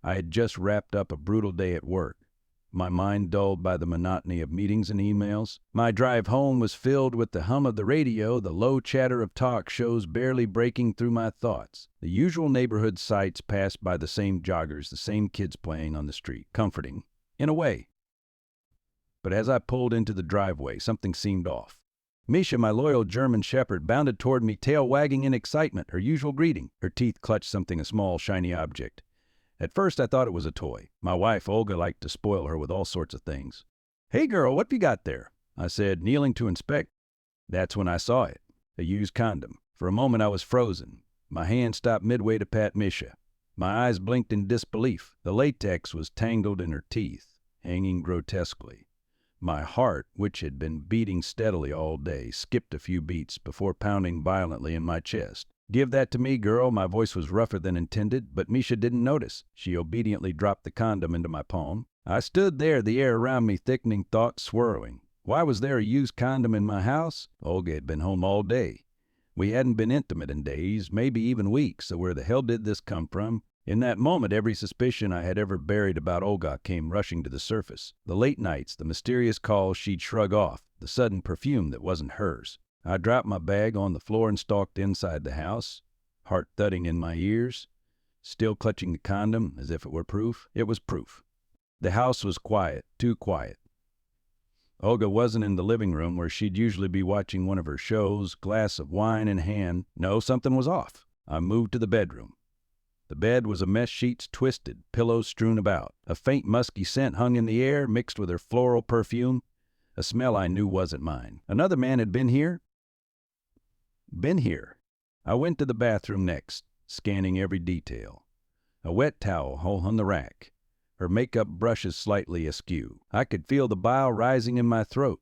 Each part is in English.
I had just wrapped up a brutal day at work, my mind dulled by the monotony of meetings and emails. My drive home was filled with the hum of the radio, the low chatter of talk shows barely breaking through my thoughts. The usual neighborhood sights passed by, the same joggers, the same kids playing on the street. Comforting, in a way. But as I pulled into the driveway, something seemed off. Misha, my loyal German shepherd, bounded toward me, tail wagging in excitement, her usual greeting. Her teeth clutched something, a small, shiny object. At first, I thought it was a toy. My wife, Olga, liked to spoil her with all sorts of things. "Hey, girl, what have you got there?" I said, kneeling to inspect. That's when I saw it, a used condom. For a moment, I was frozen. My hand stopped midway to pat Misha. My eyes blinked in disbelief. The latex was tangled in her teeth, hanging grotesquely. My heart, which had been beating steadily all day, skipped a few beats before pounding violently in my chest. "Give that to me, girl." My voice was rougher than intended, but Misha didn't notice. She obediently dropped the condom into my palm. I stood there, the air around me thickening, thoughts swirling. Why was there a used condom in my house? Olga had been home all day. We hadn't been intimate in days, maybe even weeks, so where the hell did this come from? In that moment, every suspicion I had ever buried about Olga came rushing to the surface. The late nights, the mysterious calls she'd shrug off, the sudden perfume that wasn't hers. I dropped my bag on the floor and stalked inside the house, heart thudding in my ears, still clutching the condom as if it were proof. It was proof. The house was quiet, too quiet. Olga wasn't in the living room where she'd usually be watching one of her shows, glass of wine in hand. No, something was off. I moved to the bedroom. The bed was a mess, sheets twisted, pillows strewn about. A faint musky scent hung in the air, mixed with her floral perfume, a smell I knew wasn't mine. Another man had been here? Been here. I went to the bathroom next, scanning every detail. A wet towel hung on the rack, her makeup brushes slightly askew. I could feel the bile rising in my throat.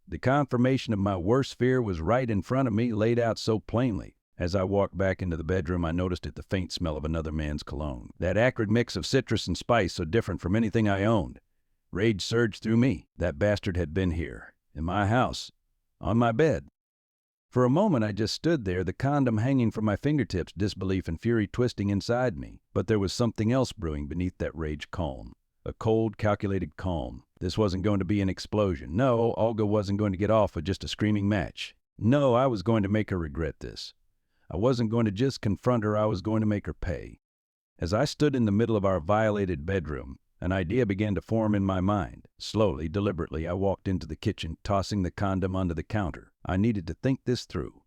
The confirmation of my worst fear was right in front of me, laid out so plainly. As I walked back into the bedroom, I noticed the faint smell of another man's cologne. That acrid mix of citrus and spice, so different from anything I owned. Rage surged through me. That bastard had been here, in my house, on my bed. For a moment, I just stood there, the condom hanging from my fingertips, disbelief and fury twisting inside me. But there was something else brewing beneath that rage calm. A cold, calculated calm. This wasn't going to be an explosion. No, Olga wasn't going to get off with just a screaming match. No, I was going to make her regret this. I wasn't going to just confront her, I was going to make her pay. As I stood in the middle of our violated bedroom, an idea began to form in my mind. Slowly, deliberately, I walked into the kitchen, tossing the condom onto the counter. I needed to think this through.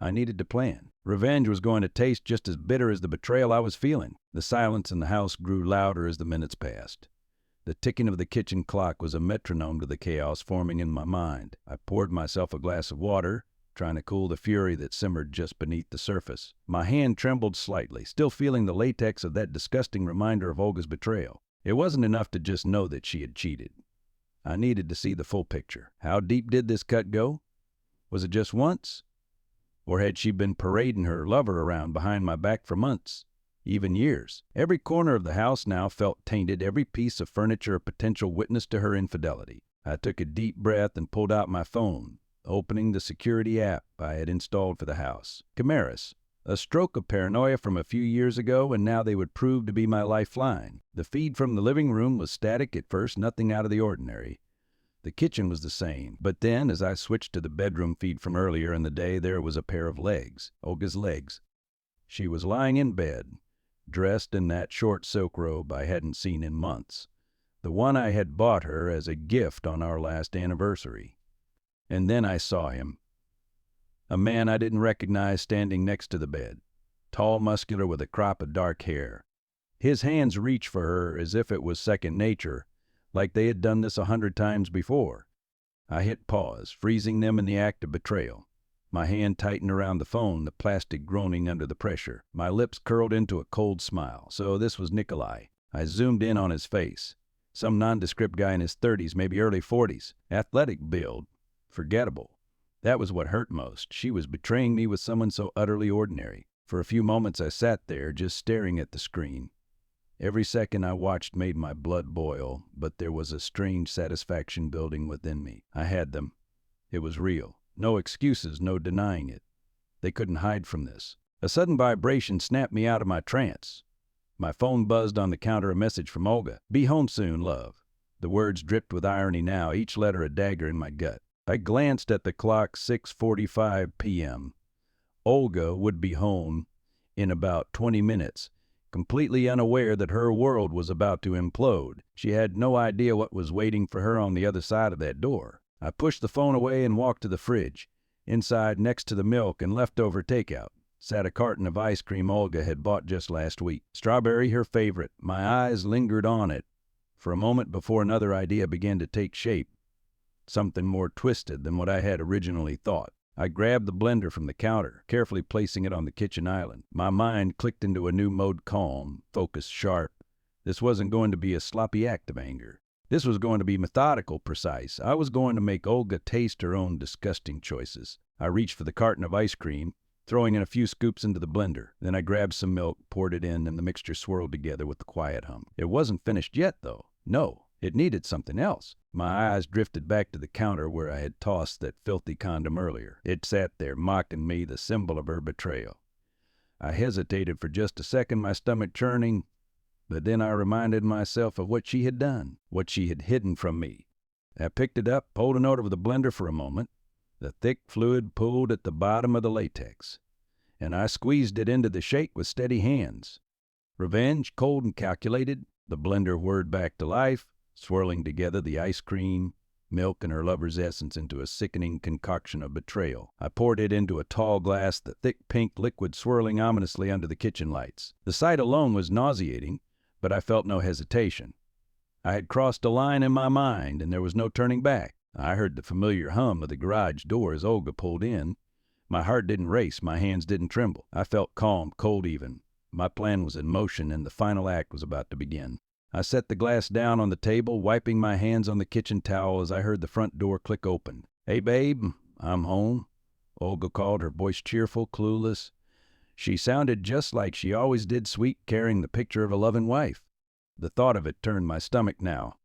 I needed to plan. Revenge was going to taste just as bitter as the betrayal I was feeling. The silence in the house grew louder as the minutes passed. The ticking of the kitchen clock was a metronome to the chaos forming in my mind. I poured myself a glass of water, trying to cool the fury that simmered just beneath the surface. My hand trembled slightly, still feeling the latex of that disgusting reminder of Olga's betrayal. It wasn't enough to just know that she had cheated. I needed to see the full picture. How deep did this cut go? Was it just once? Or had she been parading her lover around behind my back for months, even years? Every corner of the house now felt tainted, every piece of furniture a potential witness to her infidelity. I took a deep breath and pulled out my phone, opening the security app I had installed for the house. Chimeras. A stroke of paranoia from a few years ago, and now they would prove to be my lifeline. The feed from the living room was static at first, nothing out of the ordinary. The kitchen was the same, but then, as I switched to the bedroom feed from earlier in the day, there was a pair of legs, Olga's legs. She was lying in bed, dressed in that short silk robe I hadn't seen in months, the one I had bought her as a gift on our last anniversary. And then I saw him. A man I didn't recognize standing next to the bed, tall, muscular, with a crop of dark hair. His hands reached for her as if it was second nature, like they had done this 100 times before. I hit pause, freezing them in the act of betrayal. My hand tightened around the phone, the plastic groaning under the pressure. My lips curled into a cold smile. So this was Nikolai. I zoomed in on his face. Some nondescript guy in his 30s, maybe early 40s. Athletic build. Forgettable. That was what hurt most. She was betraying me with someone so utterly ordinary. For a few moments I sat there, just staring at the screen. Every second I watched made my blood boil, but there was a strange satisfaction building within me. I had them. It was real. No excuses, no denying it. They couldn't hide from this. A sudden vibration snapped me out of my trance. My phone buzzed on the counter, a message from Olga. "Be home soon, love." The words dripped with irony now, each letter a dagger in my gut. I glanced at the clock, 6:45 p.m. Olga would be home in about 20 minutes, completely unaware that her world was about to implode. She had no idea what was waiting for her on the other side of that door. I pushed the phone away and walked to the fridge. Inside, next to the milk and leftover takeout, sat a carton of ice cream Olga had bought just last week. Strawberry, her favorite. My eyes lingered on it for a moment before another idea began to take shape, something more twisted than what I had originally thought. I grabbed the blender from the counter, carefully placing it on the kitchen island. My mind clicked into a new mode, calm, focused, sharp. This wasn't going to be a sloppy act of anger. This was going to be methodical, precise. I was going to make Olga taste her own disgusting choices. I reached for the carton of ice cream, throwing in a few scoops into the blender. Then I grabbed some milk, poured it in, and the mixture swirled together with a quiet hum. It wasn't finished yet, though. No, it needed something else. My eyes drifted back to the counter where I had tossed that filthy condom earlier. It sat there, mocking me, the symbol of her betrayal. I hesitated for just a second, my stomach churning, but then I reminded myself of what she had done, what she had hidden from me. I picked it up, pulled it out of the blender for a moment. The thick fluid pooled at the bottom of the latex, and I squeezed it into the shake with steady hands. Revenge, cold and calculated, the blender whirred back to life, swirling together the ice cream, milk, and her lover's essence into a sickening concoction of betrayal. I poured it into a tall glass, the thick pink liquid swirling ominously under the kitchen lights. The sight alone was nauseating, but I felt no hesitation. I had crossed a line in my mind, and there was no turning back. I heard the familiar hum of the garage door as Olga pulled in. My heart didn't race, my hands didn't tremble. I felt calm, cold even. My plan was in motion, and the final act was about to begin. I set the glass down on the table, wiping my hands on the kitchen towel as I heard the front door click open. "Hey, babe, I'm home," Olga called, her voice cheerful, clueless. She sounded just like she always did, sweet, carrying the picture of a loving wife. The thought of it turned my stomach now.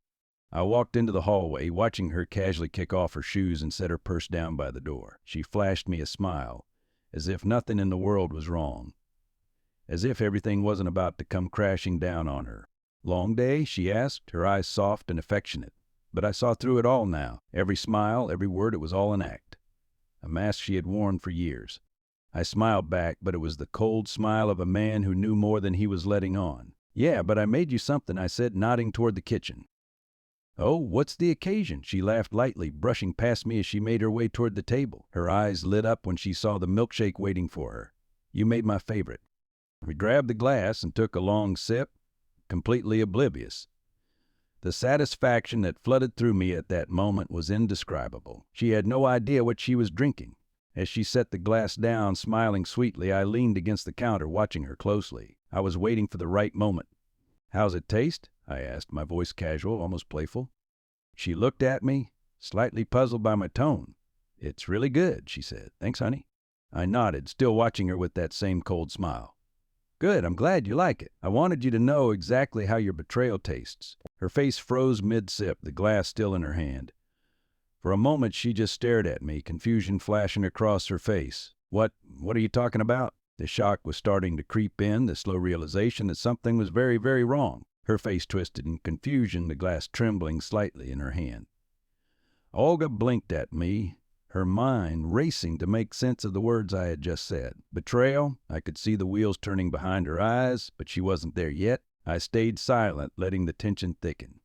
I walked into the hallway, watching her casually kick off her shoes and set her purse down by the door. She flashed me a smile, as if nothing in the world was wrong, as if everything wasn't about to come crashing down on her. "Long day?" she asked, her eyes soft and affectionate. But I saw through it all now. Every smile, every word, it was all an act. A mask she had worn for years. I smiled back, but it was the cold smile of a man who knew more than he was letting on. "Yeah, but I made you something," I said, nodding toward the kitchen. "Oh, what's the occasion?" She laughed lightly, brushing past me as she made her way toward the table. Her eyes lit up when she saw the milkshake waiting for her. "You made my favorite." We grabbed the glass and took a long sip, completely oblivious. The satisfaction that flooded through me at that moment was indescribable. She had no idea what she was drinking. As she set the glass down, smiling sweetly, I leaned against the counter, watching her closely. I was waiting for the right moment. "How's it taste?" I asked, my voice casual, almost playful. She looked at me, slightly puzzled by my tone. "It's really good," she said. "Thanks, honey." I nodded, still watching her with that same cold smile. "Good, I'm glad you like it. I wanted you to know exactly how your betrayal tastes." Her face froze mid-sip, the glass still in her hand. For a moment, she just stared at me, confusion flashing across her face. What are you talking about?" The shock was starting to creep in, the slow realization that something was very, very wrong. Her face twisted in confusion, the glass trembling slightly in her hand. Olga blinked at me, her mind racing to make sense of the words I had just said. Betrayal? I could see the wheels turning behind her eyes, but she wasn't there yet. I stayed silent, letting the tension thicken.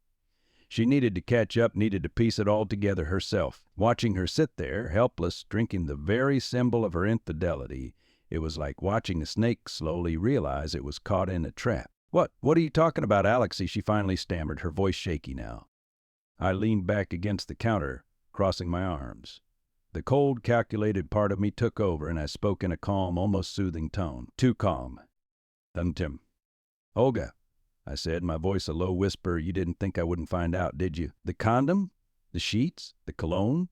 She needed to catch up, needed to piece it all together herself. Watching her sit there, helpless, drinking the very symbol of her infidelity, it was like watching a snake slowly realize it was caught in a trap. What are you talking about, Alexei?" she finally stammered, her voice shaky now. I leaned back against the counter, crossing my arms. The cold, calculated part of me took over, and I spoke in a calm, almost soothing tone. Too calm. "Tim." "Olga," I said, my voice a low whisper. "You didn't think I wouldn't find out, did you? The condom? The sheets? The cologne?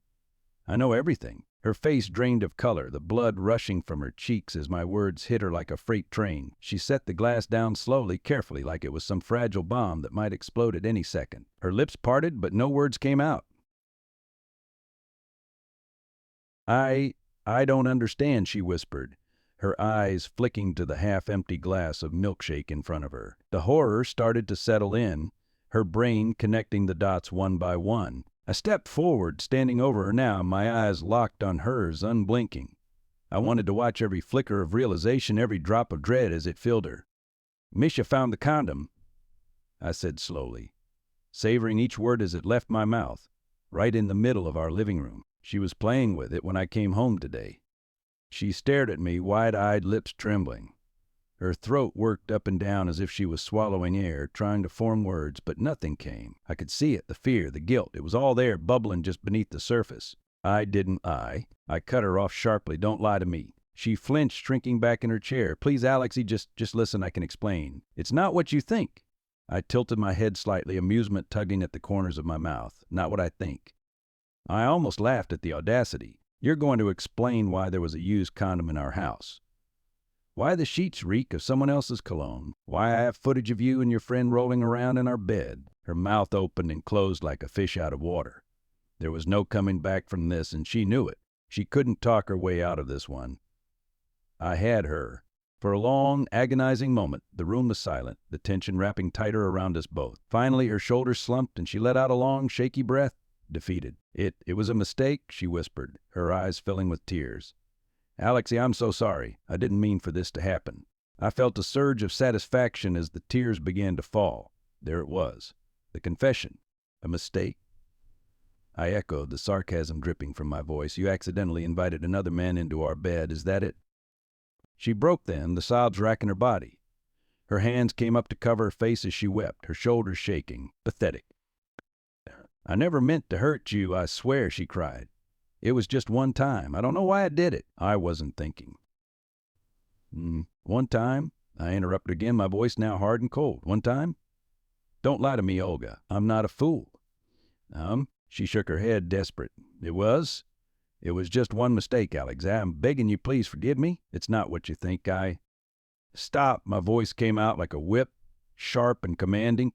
I know everything." Her face drained of color, the blood rushing from her cheeks as my words hit her like a freight train. She set the glass down slowly, carefully, like it was some fragile bomb that might explode at any second. Her lips parted, but no words came out. I don't understand," she whispered, her eyes flicking to the half-empty glass of milkshake in front of her. The horror started to settle in, her brain connecting the dots one by one. I stepped forward, standing over her now, my eyes locked on hers, unblinking. I wanted to watch every flicker of realization, every drop of dread as it filled her. "Misha found the condom," I said slowly, savoring each word as it left my mouth, right in the middle of our living room. "She was playing with it when I came home today." She stared at me, wide-eyed, lips trembling. Her throat worked up and down as if she was swallowing air, trying to form words, but nothing came. I could see it, the fear, the guilt. It was all there, bubbling just beneath the surface. I cut her off sharply. "Don't lie to me." She flinched, shrinking back in her chair. "Please, Alexei, just listen, I can explain. It's not what you think." I tilted my head slightly, amusement tugging at the corners of my mouth. "Not what I think." I almost laughed at the audacity. "You're going to explain why there was a used condom in our house. Why the sheets reek of someone else's cologne. Why I have footage of you and your friend rolling around in our bed." Her mouth opened and closed like a fish out of water. There was no coming back from this, and she knew it. She couldn't talk her way out of this one. I had her. For a long, agonizing moment, the room was silent, the tension wrapping tighter around us both. Finally, her shoulders slumped, and she let out a long, shaky breath. Defeated. It was a mistake," she whispered, her eyes filling with tears. "Alexei, I'm so sorry. I didn't mean for this to happen." I felt a surge of satisfaction as the tears began to fall. There it was. The confession. A mistake. I echoed, the sarcasm dripping from my voice. "You accidentally invited another man into our bed, is that it?" She broke then, the sobs racking her body. Her hands came up to cover her face as she wept, her shoulders shaking. Pathetic. "I never meant to hurt you, I swear," she cried. "It was just one time. I don't know why I did it." I wasn't thinking. "One time?" I interrupted again, my voice now hard and cold. "One time? Don't lie to me, Olga. I'm not a fool." She shook her head, desperate. It was just one mistake, Alex. I'm begging you, please forgive me. It's not what you think. Stop." My voice came out like a whip, sharp and commanding.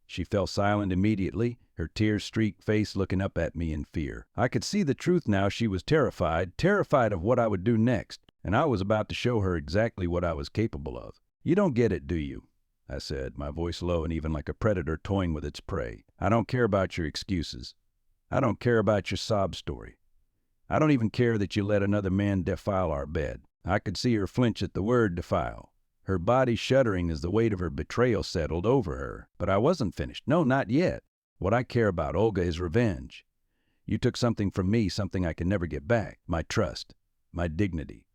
She fell silent immediately, her tear-streaked face looking up at me in fear. I could see the truth now. She was terrified of what I would do next, and I was about to show her exactly what I was capable of. "You don't get it, do you?" I said, my voice low and even like a predator toying with its prey. "I don't care about your excuses. I don't care about your sob story. I don't even care that you let another man defile our bed." I could see her flinch at the word defile, her body shuddering as the weight of her betrayal settled over her. But I wasn't finished. No, not yet. "What I care about, Olga, is revenge. You took something from me, something I can never get back. My trust, my dignity."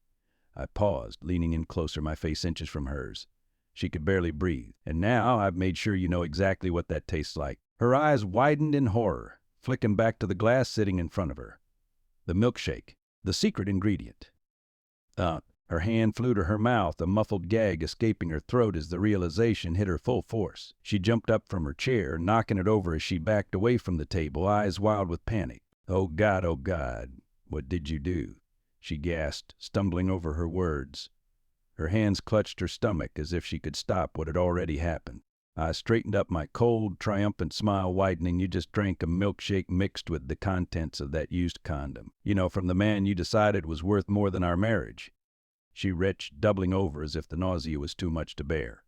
I paused, leaning in closer, my face inches from hers. She could barely breathe. "And now I've made sure you know exactly what that tastes like." Her eyes widened in horror, flicking back to the glass sitting in front of her. The milkshake, the secret ingredient. Her hand flew to her mouth, a muffled gag escaping her throat as the realization hit her full force. She jumped up from her chair, knocking it over as she backed away from the table, eyes wild with panic. Oh God, what did you do?" she gasped, stumbling over her words. Her hands clutched her stomach as if she could stop what had already happened. I straightened up, my cold, triumphant smile widening. "You just drank a milkshake mixed with the contents of that used condom. You know, from the man you decided was worth more than our marriage." She retched, doubling over as if the nausea was too much to bear.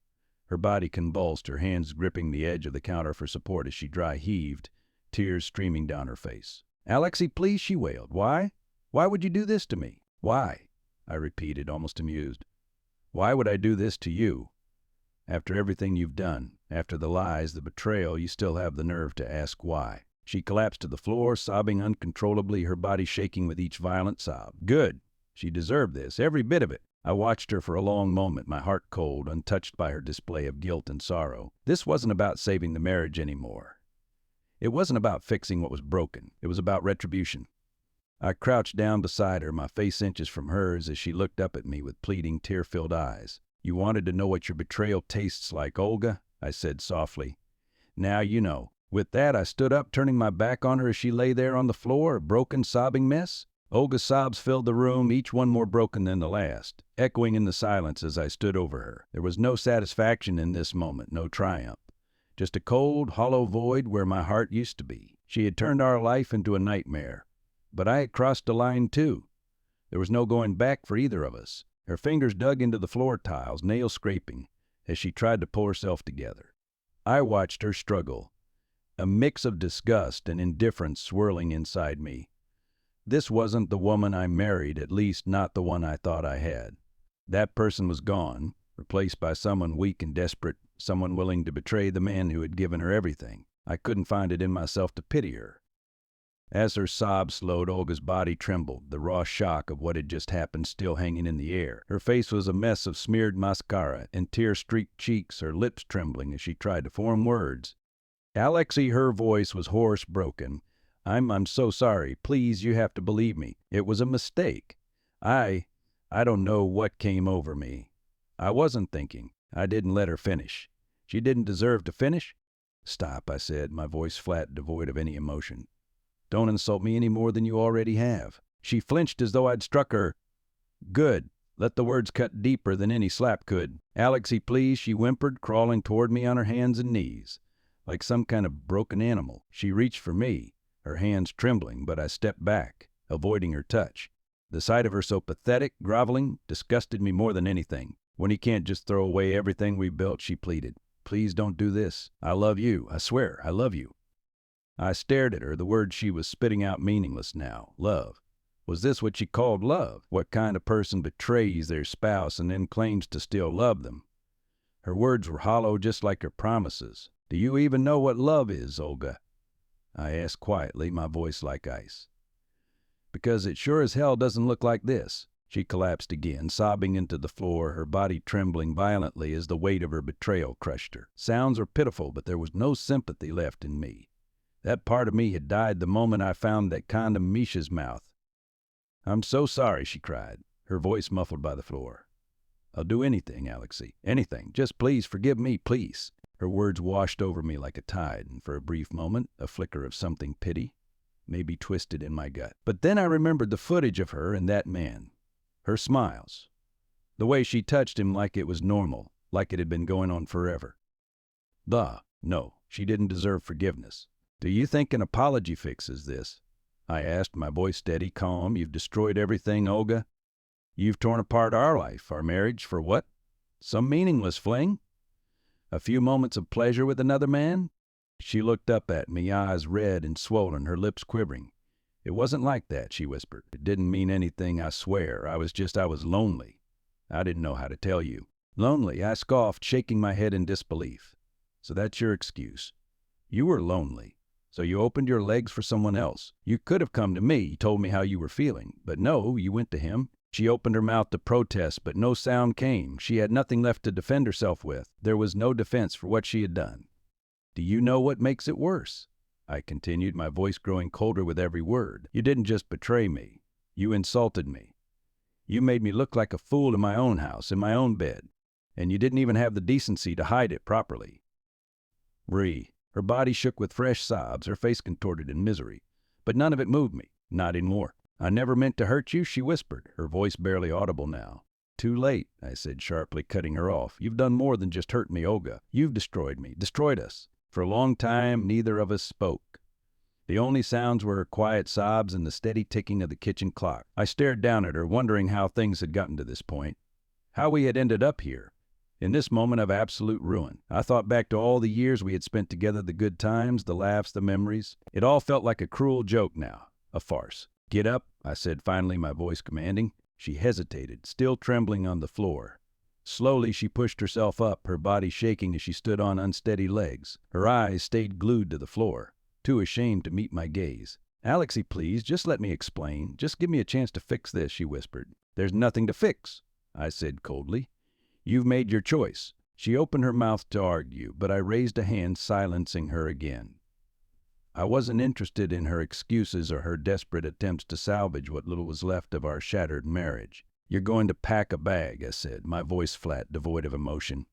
Her body convulsed, her hands gripping the edge of the counter for support as she dry heaved, tears streaming down her face. "Alexei, please," she wailed. "Why? Why would you do this to me?" "Why?" I repeated, almost amused. "Why would I do this to you? After everything you've done, after the lies, the betrayal, you still have the nerve to ask why." She collapsed to the floor, sobbing uncontrollably, her body shaking with each violent sob. Good. She deserved this, every bit of it. I watched her for a long moment, my heart cold, untouched by her display of guilt and sorrow. This wasn't about saving the marriage anymore. It wasn't about fixing what was broken. It was about retribution. I crouched down beside her, my face inches from hers as she looked up at me with pleading, tear-filled eyes. "You wanted to know what your betrayal tastes like, Olga," I said softly. "Now you know." With that, I stood up, turning my back on her as she lay there on the floor, a broken, sobbing mess. Olga's sobs filled the room, each one more broken than the last, echoing in the silence as I stood over her. There was no satisfaction in this moment, no triumph. Just a cold, hollow void where my heart used to be. She had turned our life into a nightmare. But I had crossed a line too. There was no going back for either of us. Her fingers dug into the floor tiles, nail scraping, as she tried to pull herself together. I watched her struggle, a mix of disgust and indifference swirling inside me. This wasn't the woman I married, at least not the one I thought I had. That person was gone, replaced by someone weak and desperate, someone willing to betray the man who had given her everything. I couldn't find it in myself to pity her. As her sobs slowed, Olga's body trembled, the raw shock of what had just happened still hanging in the air. Her face was a mess of smeared mascara and tear-streaked cheeks, her lips trembling as she tried to form words. Alexei, her voice was hoarse, broken. I'm so sorry. Please, you have to believe me. It was a mistake. I don't know what came over me. I wasn't thinking. I didn't let her finish. She didn't deserve to finish. Stop, I said, my voice flat, devoid of any emotion. Don't insult me any more than you already have. She flinched as though I'd struck her. Good. Let the words cut deeper than any slap could. Alexei, please, she whimpered, crawling toward me on her hands and knees. Like some kind of broken animal, she reached for me, her hands trembling, but I stepped back, avoiding her touch. The sight of her so pathetic, groveling, disgusted me more than anything. When he can't just throw away everything we built, she pleaded. Please don't do this. I love you. I swear, I love you. I stared at her, the words she was spitting out meaningless now. Love. Was this what she called love? What kind of person betrays their spouse and then claims to still love them? Her words were hollow, just like her promises. Do you even know what love is, Olga? I asked quietly, my voice like ice. Because it sure as hell doesn't look like this. She collapsed again, sobbing into the floor, her body trembling violently as the weight of her betrayal crushed her. Sounds were pitiful, but there was no sympathy left in me. That part of me had died the moment I found that condom Misha's mouth. I'm so sorry, she cried, her voice muffled by the floor. I'll do anything, Alexei, anything. Just please forgive me, please. Her words washed over me like a tide, and for a brief moment, a flicker of something pity, maybe twisted in my gut. But then I remembered the footage of her and that man. Her smiles. The way she touched him like it was normal, like it had been going on forever. No, she didn't deserve forgiveness. Do you think an apology fixes this? I asked, my voice steady, calm. You've destroyed everything, Olga. You've torn apart our life, our marriage, for what? Some meaningless fling? A few moments of pleasure with another man? She looked up at me, eyes red and swollen, her lips quivering. It wasn't like that, she whispered. It didn't mean anything, I swear. I was lonely. I didn't know how to tell you. Lonely, I scoffed, shaking my head in disbelief. So that's your excuse. You were lonely. So you opened your legs for someone else. You could have come to me, told me how you were feeling. But no, you went to him. She opened her mouth to protest, but no sound came. She had nothing left to defend herself with. There was no defense for what she had done. Do you know what makes it worse? I continued, my voice growing colder with every word. You didn't just betray me. You insulted me. You made me look like a fool in my own house, in my own bed. And you didn't even have the decency to hide it properly. Her body shook with fresh sobs, her face contorted in misery. But none of it moved me, not anymore. I never meant to hurt you, she whispered, her voice barely audible now. Too late, I said sharply, cutting her off. You've done more than just hurt me, Olga. You've destroyed me, destroyed us. For a long time, neither of us spoke. The only sounds were her quiet sobs and the steady ticking of the kitchen clock. I stared down at her, wondering how things had gotten to this point, how we had ended up here. In this moment of absolute ruin, I thought back to all the years we had spent together, the good times, the laughs, the memories. It all felt like a cruel joke now, a farce. Get up, I said finally, my voice commanding. She hesitated, still trembling on the floor. Slowly she pushed herself up, her body shaking as she stood on unsteady legs. Her eyes stayed glued to the floor, too ashamed to meet my gaze. Alexei, please, just let me explain. Just give me a chance to fix this, she whispered. There's nothing to fix, I said coldly. You've made your choice. She opened her mouth to argue, but I raised a hand, silencing her again. I wasn't interested in her excuses or her desperate attempts to salvage what little was left of our shattered marriage. You're going to pack a bag, I said, my voice flat, devoid of emotion.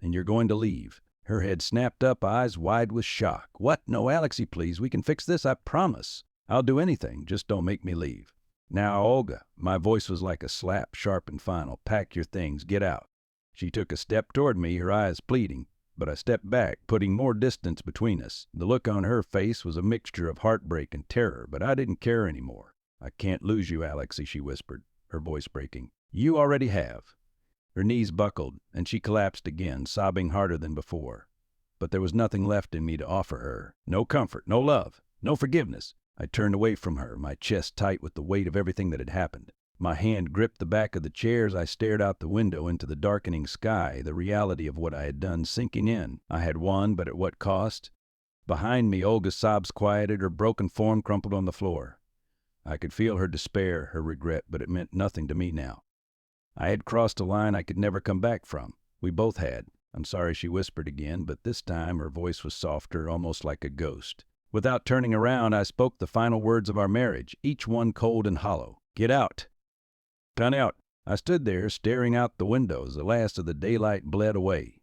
And you're going to leave. Her head snapped up, eyes wide with shock. What? No, Alexei, please. We can fix this, I promise. I'll do anything. Just don't make me leave. Now, Olga, my voice was like a slap, sharp and final. Pack your things. Get out. She took a step toward me, her eyes pleading, but I stepped back, putting more distance between us. The look on her face was a mixture of heartbreak and terror, but I didn't care anymore. I can't lose you, Alexei, she whispered, her voice breaking. You already have." Her knees buckled, and she collapsed again, sobbing harder than before. But there was nothing left in me to offer her. No comfort, no love, no forgiveness. I turned away from her, my chest tight with the weight of everything that had happened. My hand gripped the back of the chair as I stared out the window into the darkening sky, the reality of what I had done sinking in. I had won, but at what cost? Behind me, Olga's sobs quieted, her broken form crumpled on the floor. I could feel her despair, her regret, but it meant nothing to me now. I had crossed a line I could never come back from. We both had. "I'm sorry," she whispered again, but this time her voice was softer, almost like a ghost. Without turning around, I spoke the final words of our marriage, each one cold and hollow. "Get out." "Come out." I stood there, staring out the windows. The last of the daylight bled away.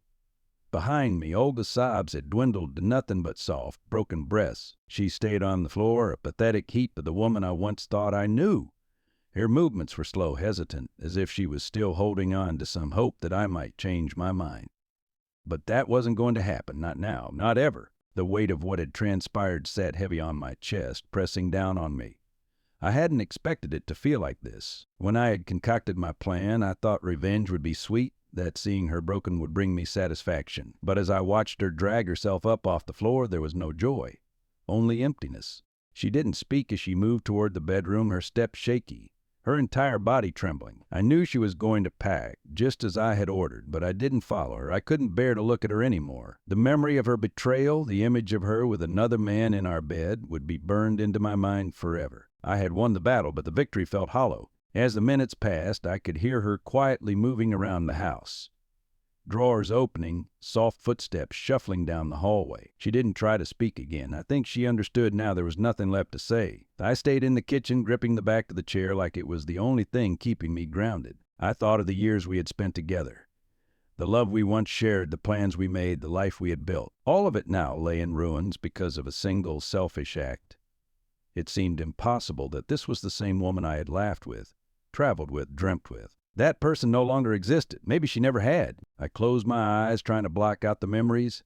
Behind me, Olga's sobs had dwindled to nothing but soft, broken breaths. She stayed on the floor, a pathetic heap of the woman I once thought I knew. Her movements were slow, hesitant, as if she was still holding on to some hope that I might change my mind. But that wasn't going to happen, not now, not ever. The weight of what had transpired sat heavy on my chest, pressing down on me. I hadn't expected it to feel like this. When I had concocted my plan, I thought revenge would be sweet, that seeing her broken would bring me satisfaction. But as I watched her drag herself up off the floor, there was no joy, only emptiness. She didn't speak as she moved toward the bedroom, her steps shaky, her entire body trembling. I knew she was going to pack, just as I had ordered, but I didn't follow her. I couldn't bear to look at her anymore. The memory of her betrayal, the image of her with another man in our bed, would be burned into my mind forever. I had won the battle, but the victory felt hollow. As the minutes passed, I could hear her quietly moving around the house. Drawers opening, soft footsteps shuffling down the hallway. She didn't try to speak again. I think she understood now there was nothing left to say. I stayed in the kitchen, gripping the back of the chair like it was the only thing keeping me grounded. I thought of the years we had spent together, the love we once shared, the plans we made, the life we had built. All of it now lay in ruins because of a single selfish act. It seemed impossible that this was the same woman I had laughed with, traveled with, dreamt with. That person no longer existed. Maybe she never had. I closed my eyes, trying to block out the memories,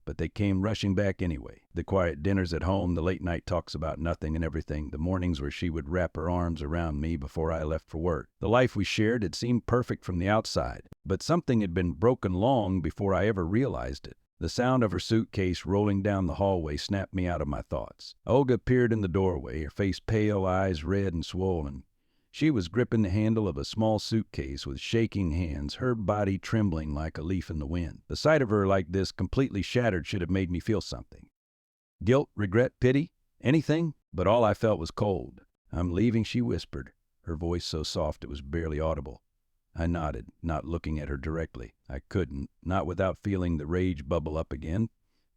but they came rushing back anyway. The quiet dinners at home, the late night talks about nothing and everything, the mornings where she would wrap her arms around me before I left for work. The life we shared had seemed perfect from the outside, but something had been broken long before I ever realized it. The sound of her suitcase rolling down the hallway snapped me out of my thoughts. Olga appeared in the doorway, her face pale, eyes red and swollen. She was gripping the handle of a small suitcase with shaking hands, her body trembling like a leaf in the wind. The sight of her like this, completely shattered, should have made me feel something. Guilt, regret, pity, anything, but all I felt was cold. "I'm leaving," she whispered, her voice so soft it was barely audible. I nodded, not looking at her directly. I couldn't, not without feeling the rage bubble up again,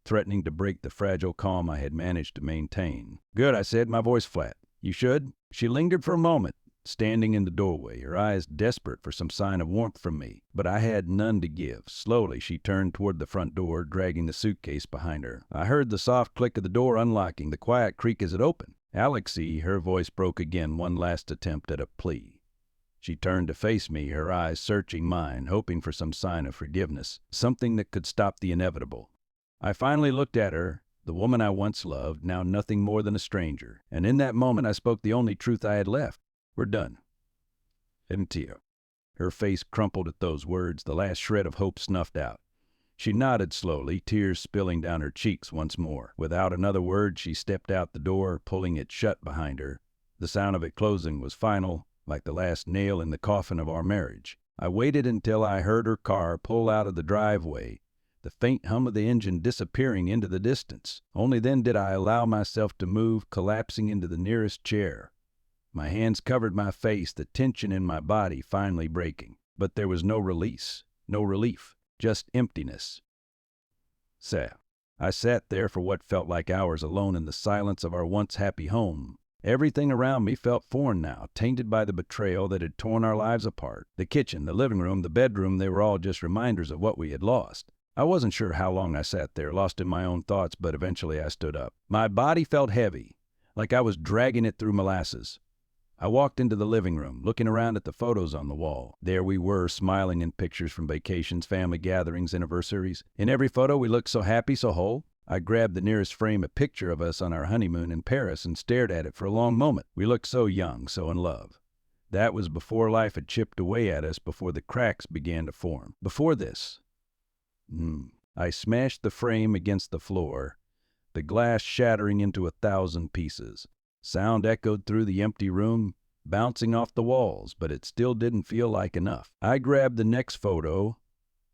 threatening to break the fragile calm I had managed to maintain. "Good," I said, my voice flat. "You should." She lingered for a moment, standing in the doorway, her eyes desperate for some sign of warmth from me, but I had none to give. Slowly, she turned toward the front door, dragging the suitcase behind her. I heard the soft click of the door unlocking, the quiet creak as it opened. "Alexei," her voice broke again, one last attempt at a plea. She turned to face me, her eyes searching mine, hoping for some sign of forgiveness, something that could stop the inevitable. I finally looked at her, the woman I once loved, now nothing more than a stranger, and in that moment I spoke the only truth I had left. "We're done. Until." Her face crumpled at those words, the last shred of hope snuffed out. She nodded slowly, tears spilling down her cheeks once more. Without another word, she stepped out the door, pulling it shut behind her. The sound of it closing was final, like the last nail in the coffin of our marriage. I waited until I heard her car pull out of the driveway, the faint hum of the engine disappearing into the distance. Only then did I allow myself to move, collapsing into the nearest chair. My hands covered my face, the tension in my body finally breaking. But there was no release, no relief, just emptiness. I sat there for what felt like hours alone in the silence of our once happy home. Everything around me felt foreign now, tainted by the betrayal that had torn our lives apart. The kitchen, the living room, the bedroom, they were all just reminders of what we had lost. I wasn't sure how long I sat there, lost in my own thoughts, but eventually I stood up. My body felt heavy, like I was dragging it through molasses. I walked into the living room, looking around at the photos on the wall. There we were, smiling in pictures from vacations, family gatherings, anniversaries. In every photo, we looked so happy, so whole. I grabbed the nearest frame, a picture of us on our honeymoon in Paris, and stared at it for a long moment. We looked so young, so in love. That was before life had chipped away at us, before the cracks began to form. Before this, I smashed the frame against the floor, the glass shattering into 1,000 pieces. Sound echoed through the empty room, bouncing off the walls, but it still didn't feel like enough. I grabbed the next photo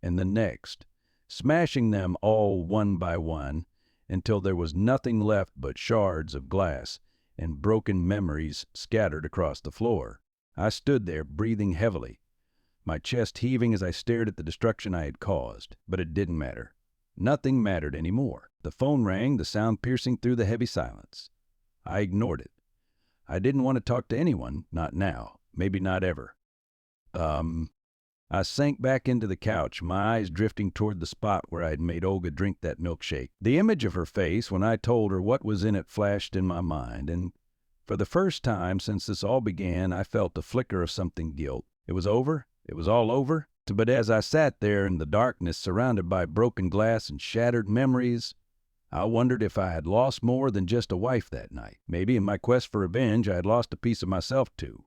and the next, smashing them all one by one until there was nothing left but shards of glass and broken memories scattered across the floor. I stood there, breathing heavily, my chest heaving as I stared at the destruction I had caused. But it didn't matter. Nothing mattered anymore. The phone rang, the sound piercing through the heavy silence. I ignored it. I didn't want to talk to anyone, not now, maybe not ever. I sank back into the couch, my eyes drifting toward the spot where I had made Olga drink that milkshake. The image of her face when I told her what was in it flashed in my mind, and for the first time since this all began, I felt a flicker of something guilt. It was over. It was all over. But as I sat there in the darkness, surrounded by broken glass and shattered memories, I wondered if I had lost more than just a wife that night. Maybe in my quest for revenge, I had lost a piece of myself too.